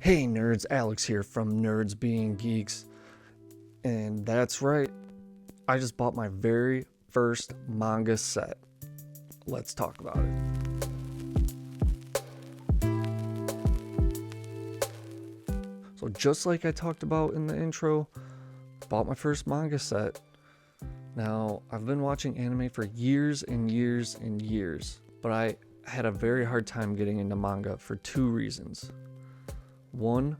Hey nerds, Alex here from Nerds Being Geeks. And that's right, I just bought my very first manga set. Let's talk about it. So just like I talked about in the intro, bought my first manga set. Now, I've been watching anime for years and years and years, but I had a very hard time getting into manga for two reasons. One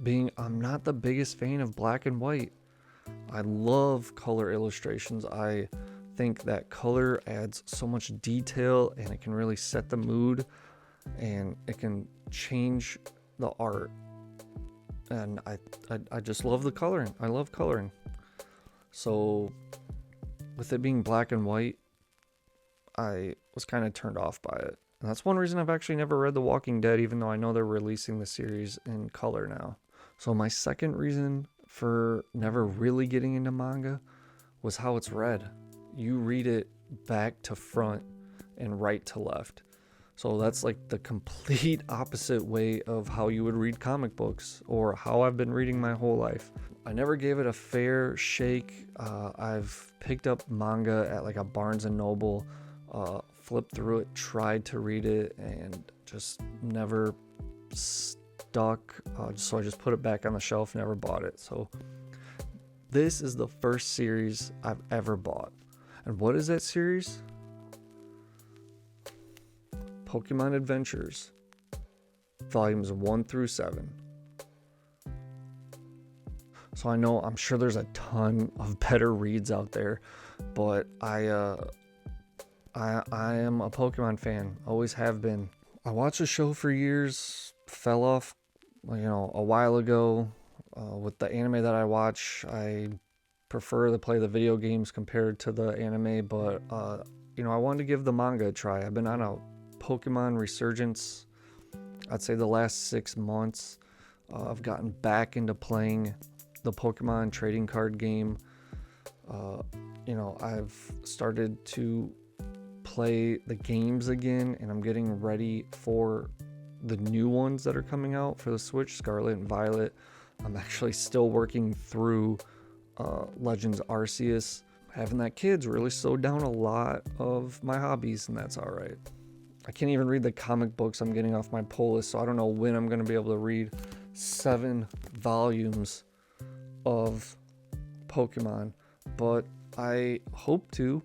being I'm not the biggest fan of black and white. I love color illustrations. I think that color adds so much detail and it can really set the mood and it can change the art. And I just love the coloring. I love coloring. So with it being black and white, I was kind of turned off by it. And that's one reason I've actually never read The Walking Dead, even though I know they're releasing the series in color now. So my second reason for never really getting into manga was how it's read. You read it back to front and right to left. So that's like the complete opposite way of how you would read comic books or how I've been reading my whole life. I never gave it a fair shake. I've picked up manga at like a Barnes and Noble, flipped through it, tried to read it, and just never stuck. So I just put it back on the shelf, never bought it. So this is the first series I've ever bought. And what is that series? Pokémon Adventures, volumes 1 through 7. So I'm sure there's a ton of better reads out there, but I am a Pokemon fan, always have been. I watched the show for years, fell off, a while ago. With the anime that I watch, I prefer to play the video games compared to the anime, but I wanted to give the manga a try. I've been on a Pokemon resurgence, I'd say the last 6 months. I've gotten back into playing the Pokemon trading card game. I've started to play the games again, and I'm getting ready for the new ones that are coming out for the Switch, Scarlet and Violet. I'm actually still working through Legends Arceus. Having that kid's really slowed down a lot of my hobbies, and that's all right. I can't even read the comic books I'm getting off my pull list, so I don't know when I'm going to be able to read 7 volumes of Pokemon, but I hope to.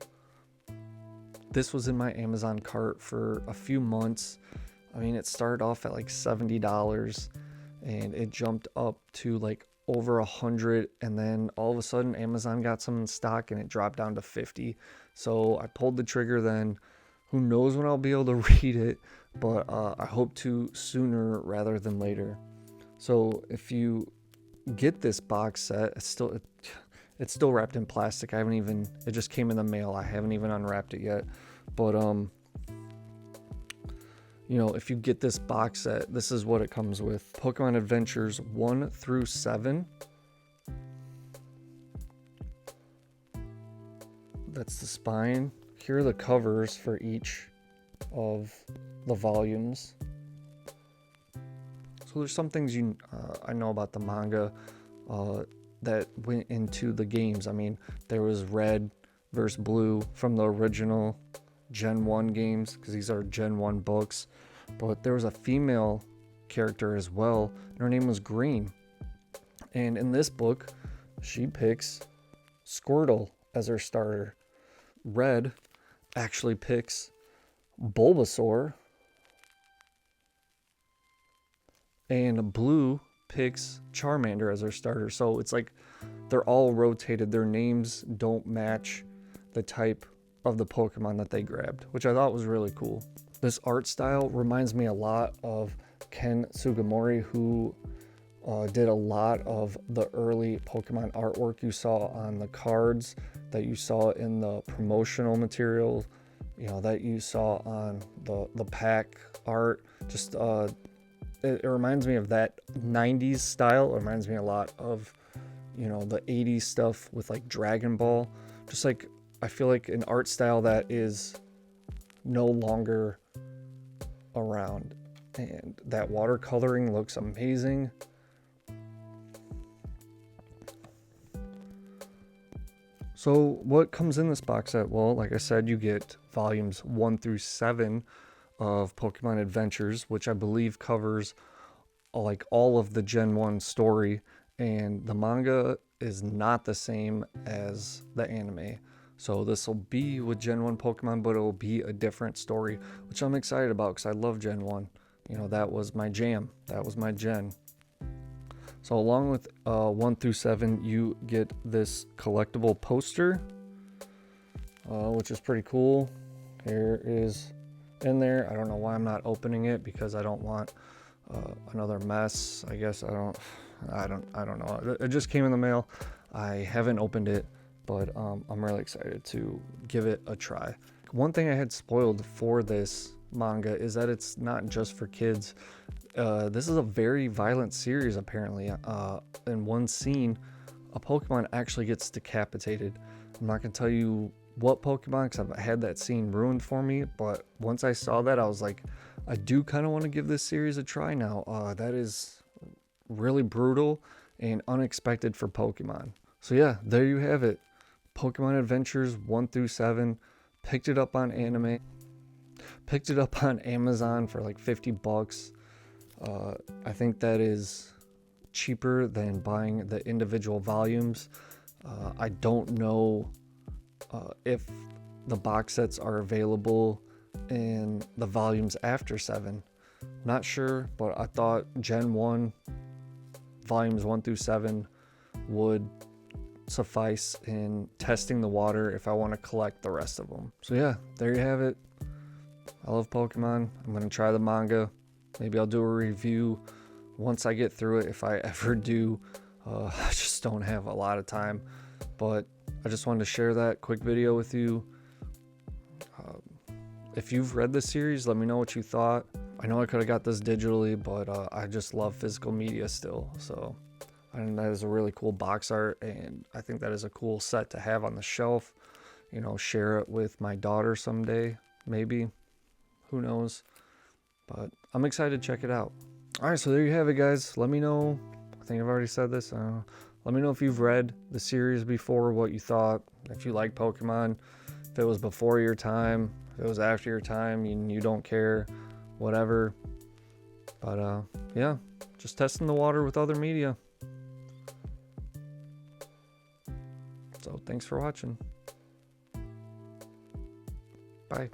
This was in my Amazon cart for a few months. I mean, it started off at like $70 and it jumped up to like over $100, and then all of a sudden Amazon got some in stock and it dropped down to $50. So I pulled the trigger then. Who knows when I'll be able to read it, but I hope to sooner rather than later. So if you get this box set, it's still wrapped in plastic. It just came in the mail. I haven't even unwrapped it yet. But if you get this box set, this is what it comes with. Pokemon Adventures 1 through 7. That's the spine. Here are the covers for each of the volumes. So there's some things I know about the manga that went into the games. I mean, there was Red versus Blue from the original Gen 1 games, because these are Gen 1 books. But there was a female character as well, and her name was Green. And in this book, she picks Squirtle as her starter. Red actually picks Bulbasaur, and Blue picks Charmander as their starter. So it's like they're all rotated. Their names don't match the type of the Pokemon that they grabbed, which I thought was really cool. This art style reminds me a lot of Ken Sugimori, who did a lot of the early Pokemon artwork you saw on the cards, that you saw in the promotional material, that you saw on the pack art. Just it reminds me of that 90s style. It reminds me a lot of the 80s stuff with like Dragon Ball. Just like, I feel like an art style that is no longer around. and that watercoloring looks amazing. So what comes in this box set? Well, like I said, you get volumes 1 through 7 of Pokemon Adventures, which I believe covers like all of the Gen 1 story, and the manga is not the same as the anime. So this will be with Gen 1 Pokemon, but it will be a different story, which I'm excited about because I love Gen 1. You know, that was my jam. That was my gen. So along with 1 through 7, you get this collectible poster, which is pretty cool. Here is in there. I don't know why I'm not opening it, because I don't want another mess. I guess I don't know. It just came in the mail. I haven't opened it, but I'm really excited to give it a try. One thing I had spoiled for this manga is that it's not just for kids. This is a very violent series, apparently. In one scene, a Pokemon actually gets decapitated. I'm not gonna tell you what Pokemon, because I've had that scene ruined for me, but once I saw that, I was like, I do kind of want to give this series a try now. That is really brutal and unexpected for Pokemon. So yeah, there you have it. Pokemon Adventures 1 through 7. Picked it up on anime. Picked it up on Amazon for like $50. I think that is cheaper than buying the individual volumes. I don't know if the box sets are available in the volumes after 7. Not sure, but I thought Gen 1 volumes 1 through 7 would suffice in testing the water if I want to collect the rest of them. So yeah, there you have it. I love Pokemon. I'm going to try the manga. Maybe I'll do a review once I get through it, if I ever do. I just don't have a lot of time, but I just wanted to share that quick video with you. If you've read the series, let me know what you thought. I know I could have got this digitally, but I just love physical media still. So, and that is a really cool box art, and I think that is a cool set to have on the shelf. You know, share it with my daughter someday, maybe. Who knows? But I'm excited to check it out. All right, so there you have it, guys. Let me know. I think I've already said this. Let me know if you've read the series before, what you thought, if you like Pokemon, if it was before your time, if it was after your time, you don't care, whatever. But yeah, just testing the water with other media. So thanks for watching. Bye.